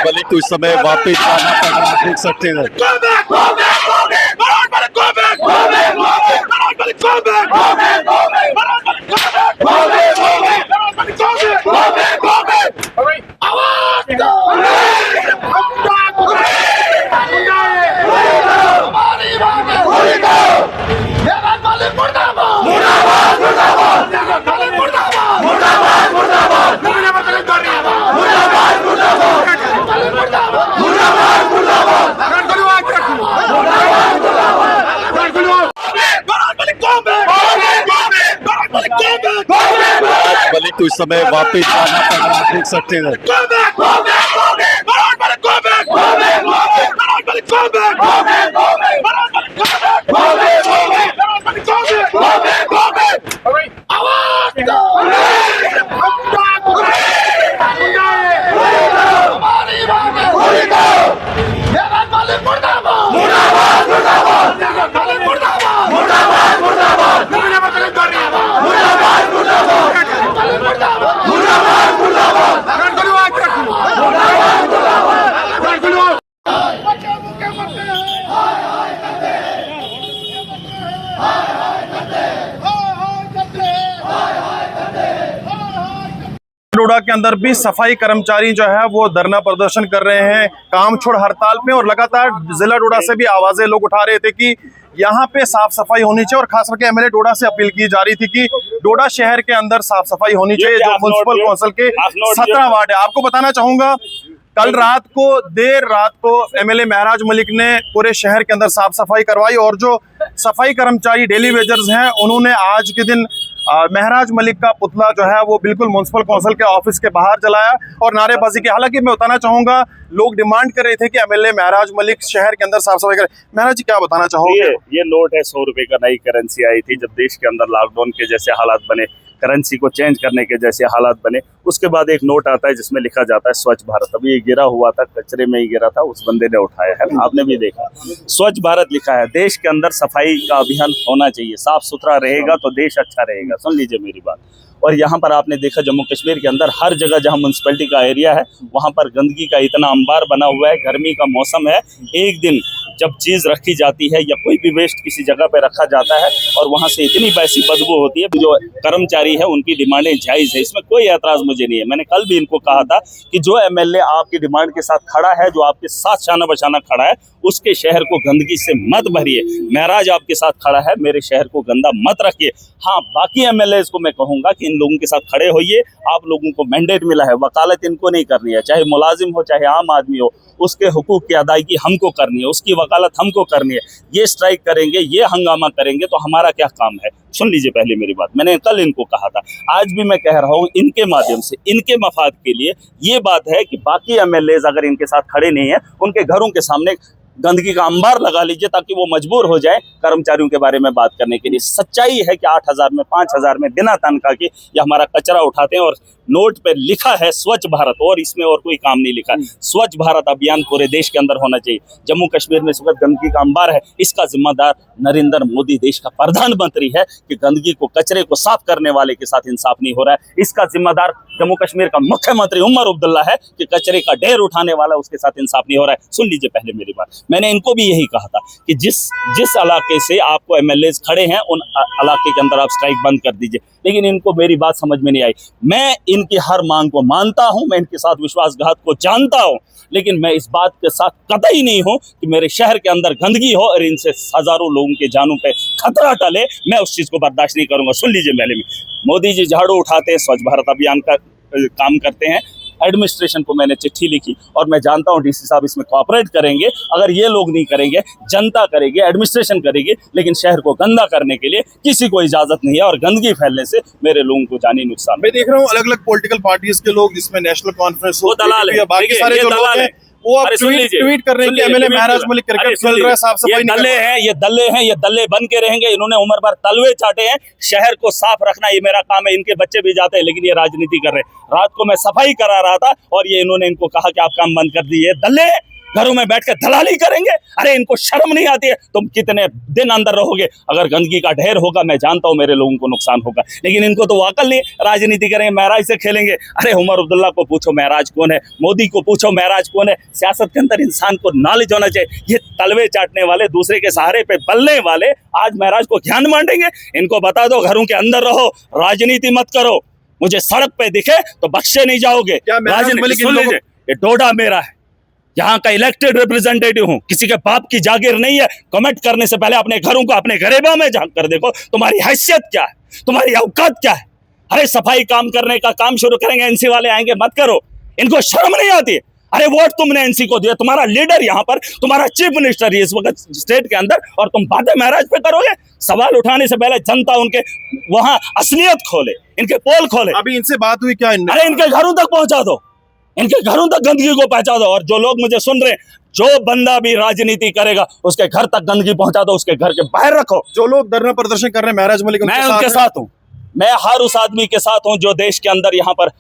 मलिक को इस समय वापस आना पड़ रहा है, देख सकते हैं। मलिक को इस समय वापस आना पड़ रहा है, देख सकते हैं। डोडा के अंदर भी सफाई कर्मचारी जो है वो धरना प्रदर्शन कर रहे हैं, काम छोड़ हड़ताल पे। और लगातार जिला डोडा से भी आवाजें लोग उठा रहे थे कि यहाँ पे साफ सफाई होनी चाहिए। और खास करके एमएलए डोडा से अपील की जा रही थी कि डोडा शहर के अंदर साफ सफाई होनी चाहिए, जो म्युनिसिपल कौंसिल के 17 वार्ड है। आपको बताना चाहूंगा, कल रात को देर रात को एमएलए महराज मलिक ने पूरे शहर के अंदर साफ सफाई करवाई। और जो सफाई कर्मचारी डेली वेजर्स हैं, उन्होंने आज के दिन महराज मलिक का पुतला जो है वो बिल्कुल म्युनिसिपल कौंसिल के ऑफिस के बाहर जलाया और नारेबाजी की। हालांकि मैं बताना चाहूंगा, लोग डिमांड कर रहे थे कि एमएलए महराज मलिक शहर के अंदर साफ सफाई करें। महराज जी, क्या बताना चाहोगे? ये नोट है 100 रुपए का, नई करेंसी आई थी जब देश के अंदर लॉकडाउन के जैसे हालात बने, करेंसी को चेंज करने के जैसे हालात बने। उसके बाद एक नोट आता है जिसमें लिखा जाता है स्वच्छ भारत। अभी ये गिरा हुआ था, कचरे में ही गिरा था, उस बंदे ने उठाया है, आपने भी देखा। स्वच्छ भारत लिखा है, देश के अंदर सफाई का अभियान होना चाहिए, साफ सुथरा रहेगा तो देश अच्छा रहेगा। सुन लीजिए मेरी बात। और यहाँ पर आपने देखा जम्मू कश्मीर के अंदर हर जगह जहाँ म्यूनसिपैलिटी का एरिया है वहाँ पर गंदगी का इतना अंबार बना हुआ है। गर्मी का मौसम है, एक दिन जब चीज़ रखी जाती है या कोई भी वेस्ट किसी जगह पे रखा जाता है और वहाँ से इतनी वैसी बदबू होती है। जो कर्मचारी है उनकी डिमांडें जायज़ है, इसमें कोई एतराज़ मुझे नहीं है। मैंने कल भी इनको कहा था कि जो एमएलए आपकी डिमांड के साथ खड़ा है, जो आपके साथ शाना बशाना खड़ा है, उसके शहर को गंदगी से मत भरिए। महराज आपके साथ खड़ा है, मेरे शहर को गंदा मत रखिए। हाँ, बाकी एमएलएज को मैं कहूँगा कि इन लोगों के साथ खड़े होइए। आप लोगों को मैंडेट मिला है, वकालत इनको नहीं करनी है, चाहे मुलाजिम हो चाहे आम आदमी हो, उसके हुकूक की अदायगी हमको करनी है, उसकी वकालत हमको करनी है। ये स्ट्राइक करेंगे, ये हंगामा करेंगे तो हमारा क्या काम है? सुन लीजिए पहले मेरी बात। मैंने कल इनको कहा था, आज भी मैं कह रहा हूँ, इनके माध्यम से इनके मफाद के लिए ये बात है कि बाकी एमएलएज अगर इनके साथ खड़े नहीं है, उनके घरों के सामने गंदगी का अंबार लगा लीजिए ताकि वो मजबूर हो जाए कर्मचारियों के बारे में बात करने के लिए। सच्चाई है कि 8,000 में 5,000 में बिना तनख्वाह के ये हमारा कचरा उठाते हैं और नोट पे लिखा है स्वच्छ भारत, और इसमें और कोई काम नहीं लिखा है। स्वच्छ भारत अभियान पूरे देश के अंदर होना चाहिए। जम्मू कश्मीर में इस वक्त गंदगी का अंबार है, इसका जिम्मेदार नरेंद्र मोदी देश का प्रधानमंत्री है कि गंदगी को, कचरे को साफ करने वाले के साथ इंसाफ नहीं हो रहा है। इसका जिम्मेदार जम्मू कश्मीर का मुख्यमंत्री उमर अब्दुल्ला है कि कचरे का ढेर उठाने वाला, उसके साथ इंसाफ नहीं हो रहा है। सुन लीजिए पहले मेरी बात। मैंने इनको भी यही कहा था कि जिस इलाके से आपको एमएलएज खड़े हैं उन इलाके के अंदर आप स्ट्राइक बंद कर दीजिए, लेकिन इनको मेरी बात समझ में नहीं आई। मैं इनकी हर मांग को मानता हूं, मैं इनके साथ विश्वासघात को जानता हूं, लेकिन मैं इस बात के साथ कतई नहीं हूं कि मेरे शहर के अंदर गंदगी हो और इनसे हजारों लोगों के जानों पे खतरा टले। मैं उस चीज को बर्दाश्त नहीं करूंगा। सुन लीजिए पहले में, मोदी जी झाड़ू उठाते हैं, स्वच्छ भारत अभियान का काम करते हैं, एडमिनिस्ट्रेशन को मैंने चिट्ठी लिखी और मैं जानता हूं डीसी साहब इसमें कोऑपरेट करेंगे। अगर ये लोग नहीं करेंगे, जनता करेगी, एडमिनिस्ट्रेशन करेगी, लेकिन शहर को गंदा करने के लिए किसी को इजाजत नहीं है और गंदगी फैलने से मेरे लोगों को जानी नुकसान। मैं देख रहा हूँ अलग अलग पॉलिटिकल पार्टीज के लोग, जिसमें नेशनल कॉन्फ्रेंस वो दलाल है, बाकी सारे जो लोग हैं वो आप अरे सुन लीजिए, ट्वीट कर रहे हैं कि एमएलए महराज मलिक क्रिकेट खेल रहे हैं, साफ सफाई नहीं कर रहे। ये दल्ले बन के रहेंगे। इन्होंने उम्र भर तलवे चाटे हैं। शहर को साफ रखना ये मेरा काम है। इनके बच्चे भी जाते हैं, लेकिन ये राजनीति कर रहे हैं। रात को मैं सफाई करा रहा था और ये इन्होंने इनको कहा कि आप काम बंद कर दिए। दल्ले घरों में बैठकर दलाली करेंगे। अरे इनको शर्म नहीं आती है? तुम कितने दिन अंदर रहोगे? अगर गंदगी का ढेर होगा, मैं जानता हूं मेरे लोगों को नुकसान होगा, लेकिन इनको तो अकल नहीं। राजनीति करेंगे, महराज से खेलेंगे। अरे उमर अब्दुल्ला को पूछो महराज कौन है, मोदी को पूछो महराज कौन है। सियासत के अंदर इंसान को नॉलेज होना चाहिए। ये तलवे चाटने वाले, दूसरे के सहारे पे पलने वाले आज महराज को ज्ञान बांटेंगे। इनको बता दो घरों के अंदर रहो, राजनीति मत करो। मुझे सड़क पे दिखे तो बख्शे नहीं जाओगे। राजनीति सुन लीजिए, ये डोडा मेरा है, यहाँ का इलेक्टेड रिप्रेजेंटेटिव हूँ। किसी के बाप की जागीर नहीं है। कमेंट करने से पहले अपने घरों को अपने गरीबों में झांक कर देखो, तुम्हारी हैसियत क्या है, तुम्हारी औकात क्या है। अरे सफाई काम करने का काम शुरू करेंगे, एनसी वाले आएंगे, मत करो। इनको शर्म नहीं आती? अरे वोट तुमने एनसी को दिया, तुम्हारा लीडर यहाँ पर, तुम्हारा चीफ मिनिस्टर इस वक्त स्टेट के अंदर, और तुम बातें महराज पे करोगे। सवाल उठाने से पहले जनता उनके वहां असलियत खोले, इनके पोल खोले। अभी इनसे बात हुई क्या? अरे इनके घरों तक पहुंचा दो, इनके घरों तक गंदगी को पहुंचा दो। और जो लोग मुझे सुन रहे हैं, जो बंदा भी राजनीति करेगा उसके घर तक गंदगी पहुंचा दो, उसके घर के बाहर रखो। जो लोग धरना प्रदर्शन कर रहे हैं महराज मलिक, मैं उनके साथ हूँ। मैं हर उस आदमी के साथ हूँ जो देश के अंदर यहाँ पर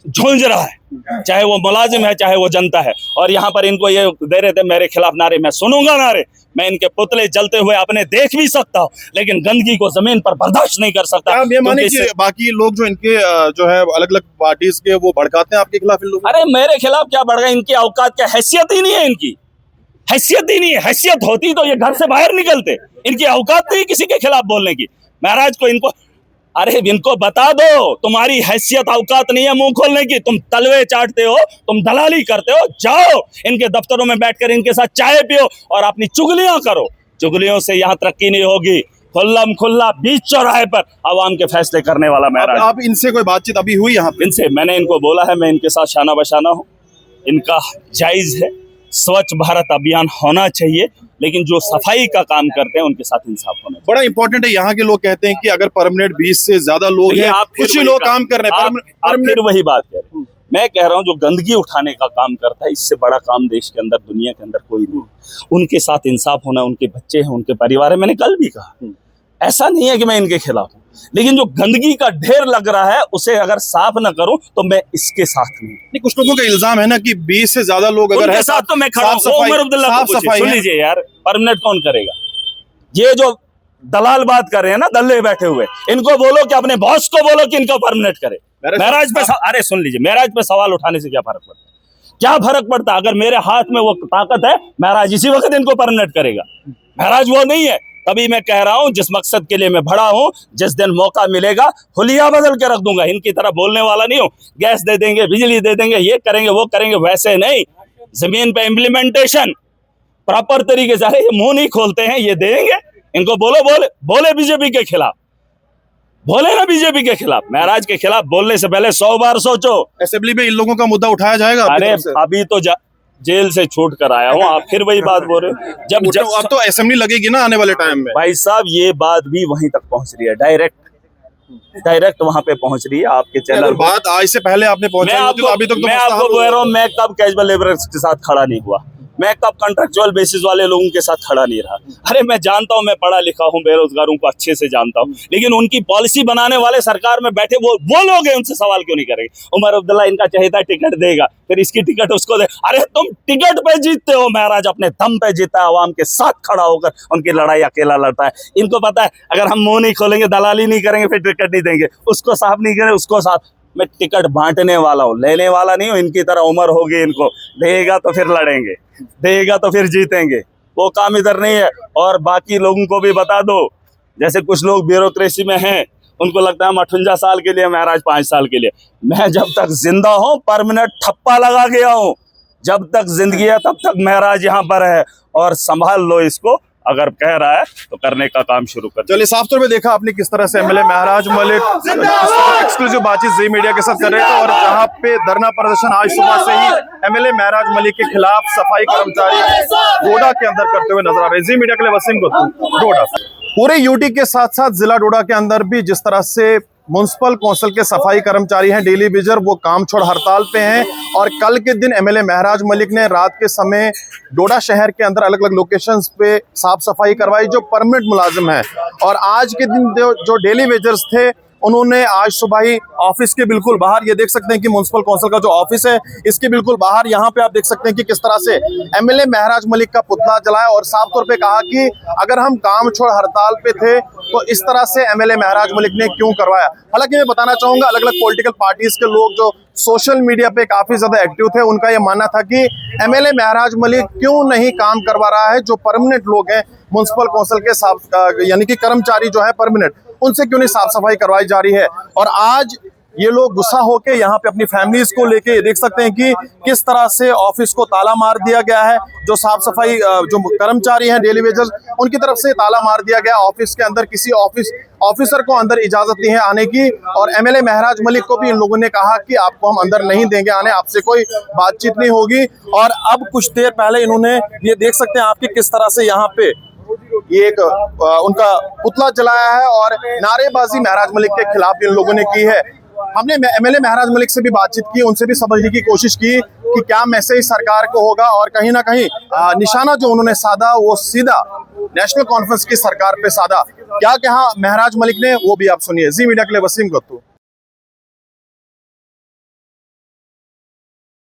झुंझ रहा है, चाहे वो मुलाजिम है, चाहे वो जनता है। और यहाँ पर इनको ये दे रहे थे मेरे खिलाफ नारे, मैं सुनूंगा नारे। मैं इनके पुतले जलते हुए अपने देख भी सकता हूँ, लेकिन गंदगी को जमीन पर बर्दाश्त नहीं कर सकता। आप ये माने कि बाकी लोग जो इनके जो है अलग अलग पार्टीज के, वो भड़काते हैं आपके खिलाफ इन लोग? अरे मेरे खिलाफ क्या भड़का? इनकी औकात क्या, हैसियत ही नहीं है इनकी, हैसियत ही नहीं है। हैसियत होती तो ये घर से बाहर निकलते। इनकी औकात नहीं किसी के खिलाफ बोलने की। महराज को इनको, अरे इनको बता दो, तुम्हारी हैसियत औकात नहीं है मुंह खोलने की। तुम तलवे चाटते हो, तुम दलाली करते हो। जाओ इनके दफ्तरों में बैठकर इनके साथ चाय पियो और अपनी चुगलियां करो। चुगलियों से यहाँ तरक्की नहीं होगी। खुल्लम खुल्ला बीच चौराहे पर आवाम के फैसले करने वाला महराज। आप इनसे कोई बातचीत अभी हुई यहाँ पे? इनसे मैंने इनको बोला है, मैं इनके साथ शाना बशाना हूँ। इनका जायज है, स्वच्छ भारत अभियान होना चाहिए, लेकिन जो सफाई का काम करते हैं उनके साथ इंसाफ होना चाहिए। बड़ा इंपॉर्टेंट है। यहाँ के लोग कहते हैं कि अगर परमानेंट 20 से ज्यादा लोग हैं, कुछ ही लोग काम कर रहे हैं, फिर वही बात कह रहे हैं। मैं कह रहा हूँ जो गंदगी उठाने का काम करता है, इससे बड़ा काम देश के अंदर, दुनिया के अंदर कोई नहीं। उनके साथ इंसाफ होना, उनके बच्चे हैं, उनके परिवार है। मैंने कल भी कहा, ऐसा नहीं है कि मैं इनके खिलाफ हूँ, लेकिन जो गंदगी का ढेर लग रहा है उसे अगर साफ न करूं तो मैं इसके साथ नहीं। कुछ लोगों का इल्जाम है ना कि 20 से ज्यादा लोग अगर है साथ तो मैं खड़ा हूं। उमर अब्दुल्ला को पूछिए, सुन लीजिए यार, परमानेंट कौन करेगा? ये जो दलाल बात कर रहे हैं ना, दल्ले बैठे हुए, इनको बोलो कि अपने बॉस को बोलो कि इनको परमानेंट करे। महराज पे, अरे सुन लीजिए, महराज पे सवाल उठाने से क्या फर्क पड़ता है? क्या फर्क पड़ता? अगर मेरे हाथ में वो ताकत है, महराज इसी वक्त इनको परमानेंट करेगा। महराज वो नहीं है। तभी मैं कह रहा हूं, जिस मकसद के लिए मैं भड़ा हूं, जिस दिन मौका मिलेगा हुलिया बदल के रख दूंगा। इनकी तरह बोलने वाला नहीं हूं। गैस दे देंगे, बिजली दे देंगे, ये करेंगे, वो करेंगे, वैसे नहीं। जमीन पे इम्प्लीमेंटेशन प्रॉपर तरीके से, अरे मुंह नहीं खोलते हैं, ये देंगे। इनको बोलो, बोले बीजेपी के खिलाफ, बोले ना बीजेपी के खिलाफ। महराज के खिलाफ बोलने से पहले 100 बार सोचो। असेंबली में इन लोगों का मुद्दा उठाया जाएगा? अरे अभी तो जेल से छूट कर आया हूँ, आप फिर वही बात बोल रहे हो। जब अब तो असेंबली लगेगी ना आने वाले टाइम में। भाई साहब, ये बात भी वहीं तक पहुंच रही है, डायरेक्ट वहां पे पहुंच रही है। आपके चैनल बात आज से पहले आपने पहुंचा, अभी तक मैं आपको बोल रहा हूँ, मैं कब कैजुअल लेबरर्स के साथ खड़ा नहीं हुआ, मैं कब कॉन्ट्रेक्चुअल बेसिस वाले लोगों के साथ खड़ा नहीं रहा। अरे मैं जानता हूं, मैं पढ़ा लिखा हूं, बेरोजगारों को अच्छे से जानता हूं, लेकिन उनकी पॉलिसी बनाने वाले सरकार में बैठे वो लोग हैं, उनसे सवाल क्यों नहीं करेंगे? उमर अब्दुल्ला इनका चहेता टिकट देगा, फिर इसकी टिकट उसको दे। अरे तुम टिकट पे जीतते हो, महराज अपने दम पे जीता है, आवाम के साथ खड़ा होकर उनकी लड़ाई अकेला लड़ता है। इनको पता है अगर हम मुंह नहीं खोलेंगे, दलाली नहीं करेंगे, फिर टिकट नहीं देंगे। उसको साफ नहीं करें, उसको साफ। मैं टिकट बांटने वाला हूँ, लेने वाला नहीं हूँ। इनकी तरह उम्र होगी, इनको देगा तो फिर लड़ेंगे, देगा तो फिर जीतेंगे। वो काम इधर नहीं है। और बाकी लोगों को भी बता दो, जैसे कुछ लोग ब्यूरोक्रेसी में हैं, उनको लगता है हम 58 साल के लिए, महराज 5 साल के लिए। मैं जब तक जिंदा हूँ परमानेंट ठप्पा लगा गया हूँ। जब तक जिंदगी है तब तक महराज यहाँ पर है, और संभाल लो इसको। अगर कह रहा है तो करने का काम शुरू कर। चलिए, साफ तौर पे देखा आपने किस तरह से एमएलए महराज मलिक एक्सक्लूसिव बातचीत जी मीडिया के साथ कर रहे थे, और जहां पे धरना प्रदर्शन आज सुबह से ही एमएलए महराज मलिक के खिलाफ सफाई कर्मचारी डोडा के अंदर करते हुए नजर आ रहे हैं। जी मीडिया के लिए वसीम गुप्ता, डोडा। पूरे यूटी के साथ साथ जिला डोडा के अंदर भी जिस तरह से म्युनिसिपल कौंसिल के सफाई कर्मचारी हैं, डेली वेजर, वो काम छोड़ हड़ताल पे हैं। और कल के दिन एमएलए महराज मलिक ने रात के समय डोडा शहर के अंदर अलग अलग लोकेशंस पे साफ सफाई करवाई, जो परमानेंट मुलाजिम है। और आज के दिन जो डेली वेजर्स थे, उन्होंने आज सुबह ही ऑफिस के बिल्कुल बाहर, ये देख सकते हैं कि म्युनिसिपल कौंसिल का जो ऑफिस है, इसके बिल्कुल बाहर यहाँ पे आप देख सकते हैं कि किस तरह से एमएलए महराज मलिक का पुतला जलाया और साफ तौर पे कहा कि अगर हम काम छोड़ हड़ताल पे थे तो इस तरह से एमएलए महराज मलिक ने क्यों करवाया। हालांकि मैं बताना चाहूंगा, अलग अलग पॉलिटिकल पार्टीज के लोग जो सोशल मीडिया पे काफी ज्यादा एक्टिव थे, उनका यह मानना था कि एमएलए महराज मलिक क्यों नहीं काम करवा रहा है, जो परमानेंट लोग हैं म्युनिसिपल कौंसिल के साफ यानी कि कर्मचारी जो है परमानेंट, उनसे क्यों नहीं साफ सफाई करवाई जा रही है। और आज ये लोग गुस्सा होके यहाँ पे अपनी फैमिलीज को लेके देख सकते हैं कि किस तरह से ऑफिस को ताला मार दिया गया है। जो साफ सफाई जो कर्मचारी हैं, डेली वेजर्स, उनकी तरफ से ताला मार दिया गया। ऑफिस के अंदर किसी ऑफिसर को अंदर इजाजत नहीं है आने की। और एमएलए महराज मलिक को भी इन लोगों ने कहा कि आपको हम अंदर नहीं देंगे आने, आपसे कोई बातचीत नहीं होगी। और अब कुछ देर पहले इन्होंने, ये देख सकते हैं आपकी किस तरह से यहाँ पे ये एक उनका पुतला जलाया है और नारेबाजी महराज मलिक के खिलाफ इन लोगों ने की है। हमने एमएलए महराज मलिक से भी बातचीत की, उनसे भी समझने की कोशिश की कि क्या मैसेज सरकार को होगा। और कहीं ना कहीं निशाना जो उन्होंने साधा वो सीधा नेशनल कॉन्फ्रेंस की सरकार पे साधा। क्या कहा महराज मलिक ने, वो भी आप सुनिए। जी मीडिया के लिए वसीम गत्तू।